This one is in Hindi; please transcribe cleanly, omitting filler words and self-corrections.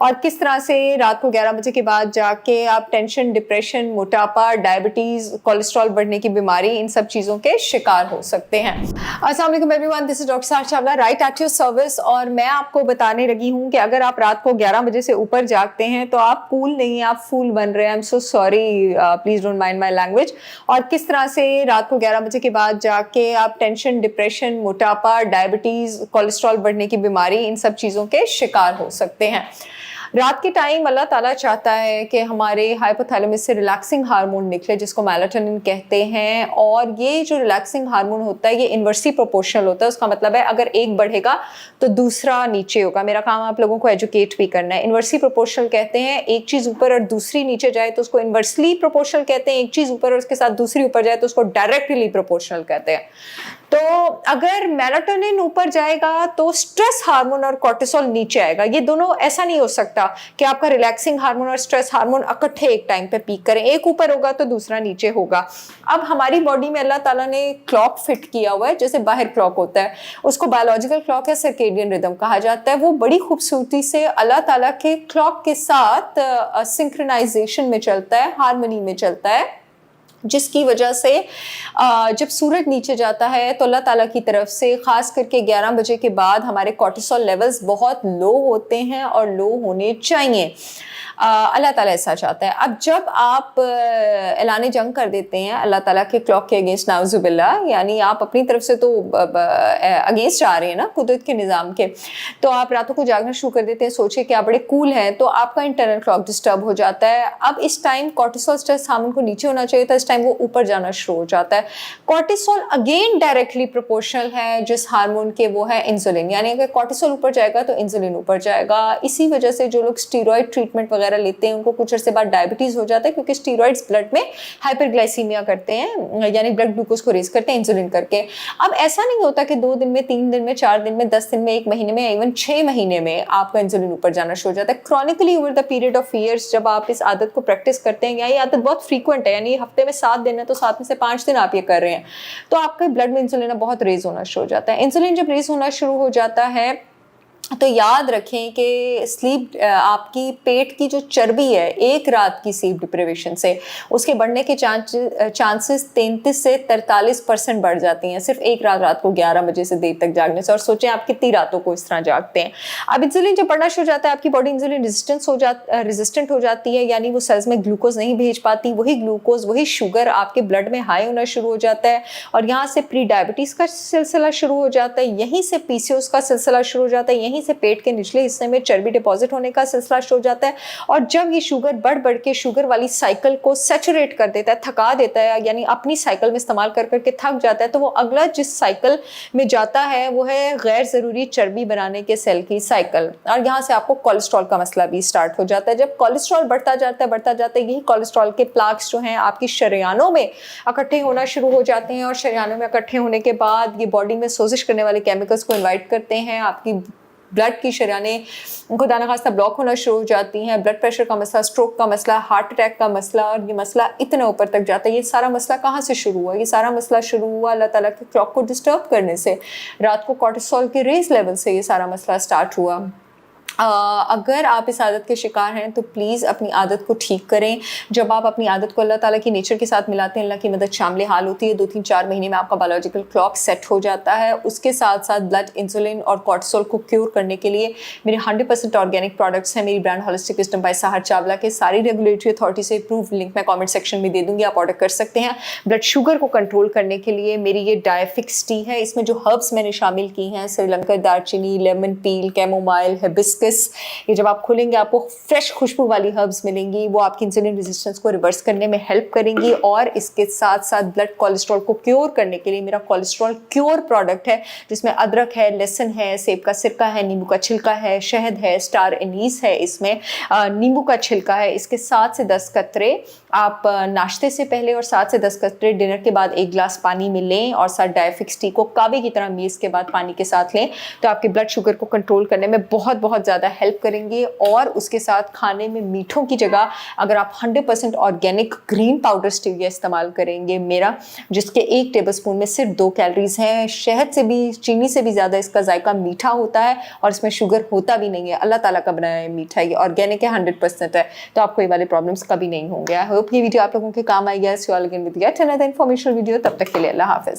और किस तरह से रात को 11 बजे के बाद जाके आप टेंशन, डिप्रेशन, मोटापा, डायबिटीज, कोलेस्ट्रॉल बढ़ने की बीमारी, इन सब चीज़ों के शिकार हो सकते हैं। अस्सलाम वालेकुम एवरीवन, दिस इज डॉक्टर सार Chawla, right at your service. और मैं आपको बताने लगी हूँ कि अगर आप रात को 11 बजे से ऊपर जागते हैं तो आप कूल नहीं, आप फूल बन रहे हैं। I am so sorry, please don't mind my language. और किस तरह से रात को 11 बजे के बाद जाके आप टेंशन, डिप्रेशन, मोटापा, डायबिटीज, कोलेस्ट्रॉल बढ़ने की बीमारी, इन सब चीज़ों के शिकार हो सकते हैं। रात के टाइम अल्लाह ताला चाहता है कि हमारे हाइपोथैलेमस से रिलैक्सिंग हार्मोन निकले, जिसको मेलाटोनिन कहते हैं। और ये जो रिलैक्सिंग हार्मोन होता है ये इन्वर्सली प्रोपोर्शनल होता है। उसका मतलब है अगर एक बढ़ेगा तो दूसरा नीचे होगा। मेरा काम आप लोगों को एजुकेट भी करना है। इन्वर्सली प्रोपोर्शनल कहते हैं एक चीज़ ऊपर और दूसरी नीचे जाए तो उसको इन्वर्सली प्रोपोर्शनल कहते हैं। एक चीज़ ऊपर और उसके साथ दूसरी ऊपर जाए तो उसको डायरेक्टली प्रोपोर्शनल कहते हैं। तो अगर मेलाटोनिन ऊपर जाएगा तो स्ट्रेस हार्मोन और कोर्टिसोल नीचे आएगा। ये दोनों, ऐसा नहीं हो सकता कि आपका रिलैक्सिंग हार्मोन और स्ट्रेस हार्मोन इकट्ठे एक टाइम पे पीक करें। एक ऊपर होगा तो दूसरा नीचे होगा। अब हमारी बॉडी में अल्लाह ताला ने क्लॉक फिट किया हुआ है, जैसे बाहर क्लॉक होता है, उसको बायोलॉजिकल क्लॉक या सर्केडियन रिदम कहा जाता है। वो बड़ी खूबसूरती से अल्लाह ताला के क्लॉक के साथ सिंक्रोनाइजेशन में चलता है, हार्मनी में चलता है, जिसकी वजह से जब सूरज नीचे जाता है तो अल्लाह ताला की तरफ से ख़ास करके 11 बजे के बाद हमारे कोर्टिसोल लेवल्स बहुत लो होते हैं और लो होने चाहिए। अल्लाह ताला ऐसा चाहता है। अब जब आप ऐलान जंग कर देते हैं अल्लाह ताला के क्लॉक के अगेंस्ट, नाउजुबिल्लाह, यानी आप अपनी तरफ से तो अगेंस्ट जा रहे हैं ना कुदरत के निज़ाम के, तो आप रातों को जागना शुरू कर देते हैं, सोचे कि आप बड़े कूल हैं, तो आपका इंटरनल क्लॉक डिस्टर्ब हो जाता है। अब इस टाइम कोर्टिसोल स्ट्रेस हार्मोन को नीचे होना चाहिए था, इस टाइम वो ऊपर जाना शुरू हो जाता है। कोर्टिसोल अगेन डायरेक्टली प्रोपोर्शनल है जिस हार्मोन के, वो है इंसुलिन। यानी अगर कोर्टिसोल ऊपर जाएगा तो इंसुलिन ऊपर जाएगा। इसी वजह से जो लोग स्टीरॉयड ट्रीटमेंट वगैरह लेते हैं उनको कुछ अर्से बाद डायबिटीज हो जाता है, क्योंकि स्टीरॉइड्स ब्लड में हाइपरग्लाइसीमिया करते हैं, यानी ब्लड ग्लूकोज को रेज करते हैं इंसुलिन करके। अब ऐसा नहीं होता कि 2 दिन में, 3 दिन में, 4 दिन में, 10 दिन में, 1 महीने में, इवन 6 महीने में आपका इंसुलिन ऊपर जाना शुरू हो जाता है। Chronically over the period of years जब आप इस आदत को प्रैक्टिस करते हैं, या ये आदत बहुत फ्रीक्वेंट है, यानी हफ्ते में 7 दिन है तो 7 में से 5 दिन आप ये कर रहे हैं, तो आपके ब्लड में इंसुलिन बहुत रेज होना शुरू हो जाता है। इंसुलिन जब रेज होना शुरू हो जाता है तो याद रखें कि स्लीप, आपकी पेट की जो चर्बी है, एक रात की स्लीप डिप्रिवेशन से उसके बढ़ने के चांसेस 33 से 43% बढ़ जाती हैं, सिर्फ एक रात को 11 बजे से देर तक जागने से। और सोचें आप कितनी रातों को इस तरह जागते हैं। अब इंसुलिन जब बढ़ना शुरू हो जाता है, आपकी बॉडी इंसुलिन रेजिस्टेंट हो जाती है, यानी वो सेल्स में ग्लूकोज नहीं भेज पाती। वही ग्लूकोज, वही शुगर आपके ब्लड में हाई होना शुरू हो जाता है, और यहाँ से प्री डायबिटीज़ का सिलसिला शुरू हो जाता है, यहीं से पीसीओएस का सिलसिला शुरू हो जाता है, यहीं से पेट के निचले हिस्से में चर्बी डिपॉजिट होने का सिलसिला शुरू हो जाता है। और जब ये शुगर बढ़ के शुगर वाली साइकिल को सैचुरेट कर देता है, थका देता है, यानी अपनी साइकिल में इस्तेमाल कर करके थक जाता है, तो वो अगला जिस साइकिल में जाता है वो है गैर ज़रूरी चर्बी बनाने के सेल की साइकिल। और यहाँ से आपको कोलेस्ट्रॉल का मसला भी स्टार्ट हो जाता है। जब कोलेस्ट्रॉल बढ़ता जाता है, यही कोलेस्ट्रॉल के प्लाक्स जो हैं आपकी शरियानों में इकट्ठे होना शुरू हो जाते हैं, और शरियानों में इकट्ठे होने के बाद ये बॉडी में सोजिश करने वाले केमिकल्स को इन्वाइट करते हैं। आपकी ब्लड की शरियानें खुदा न खास्ता ब्लॉक होना शुरू हो जाती हैं। ब्लड प्रेशर का मसला, स्ट्रोक का मसला, हार्ट अटैक का मसला, और ये मसला इतना ऊपर तक जाता है। ये सारा मसला कहाँ से शुरू हुआ? ये सारा मसला शुरू हुआ अल्लाह ताला के क्लॉक को डिस्टर्ब करने से। रात को कोर्टिसोल के रेज लेवल से ये सारा मसला स्टार्ट हुआ। अगर आप इस आदत के शिकार हैं तो प्लीज़ अपनी आदत को ठीक करें। जब आप अपनी आदत को अल्लाह ताला की नेचर के साथ मिलाते हैं, अल्लाह की मदद शामिल हाल होती है। 2-3-4 महीने में आपका बायोलॉजिकल क्लॉक सेट हो जाता है। उसके साथ साथ ब्लड, इंसुलिन और कोर्टिसोल को क्योर करने के लिए मेरे 100% ऑर्गेनिक प्रोडक्ट्स हैं। मेरी brand holistic wisdom by Sahar Chawla के सारी रेगुलेटरी अथॉरिटी से अप्रूव, लिंक मैं कॉमेंट सेक्शन में दे दूँगी, आप ऑर्डर कर सकते हैं। ब्लड शुगर को कंट्रोल करने के लिए मेरी ये डायफिक्स टी है। इसमें जो हर्ब्स मैंने शामिल की हैं, श्रीलंका दालचीनी, लेमन पील, कैमोमाइल, हिबिस्कस, ये जब आप खोलेंगे आपको फ्रेश खुशबू वाली हर्ब्स मिलेंगी। वो आपकी इंसुलिन रेजिस्टेंस को रिवर्स करने में हेल्प करेंगी, और इसके साथ साथ ब्लड कोलेस्ट्रॉल को क्योर करने के लिए मेरा कोलेस्ट्रॉल क्योर प्रोडक्ट है, जिसमें अदरक है, लहसुन है, सेब का सिरका है, नींबू का छिलका है, शहद है, स्टार एनीस है, इसमें नींबू का छिलका है। इसके 7 से 10 कतरे आप नाश्ते से पहले और 7 से 10 कतरे डिनर के बाद 1 गिलास पानी में लें, और साथ डायफिक्स टी को कावे की तरह मील्स के बाद पानी के साथ लें, तो आपके ब्लड शुगर को कंट्रोल करने में बहुत ज़्यादा ज़्यादा हेल्प करेंगे। और उसके साथ खाने में मीठों की जगह अगर आप 100% ऑर्गेनिक ग्रीन पाउडर स्टेविया इस्तेमाल करेंगे मेरा, जिसके 1 टेबलस्पून में सिर्फ 2 कैलोरीज हैं, शहद से भी, चीनी से भी ज़्यादा इसका जायका मीठा होता है और इसमें शुगर होता भी नहीं है। अल्लाह ताला का बनाया है मीठा, ये ऑर्गेनिक है, 100% है, तो आपको ये वाले प्रॉब्लम्स कभी नहीं होंगे। आई होप ये वीडियो आप लोगों के काम आएगा। See you all again with yet another informational video. तब तक के लिए अल्लाह हाफिज़।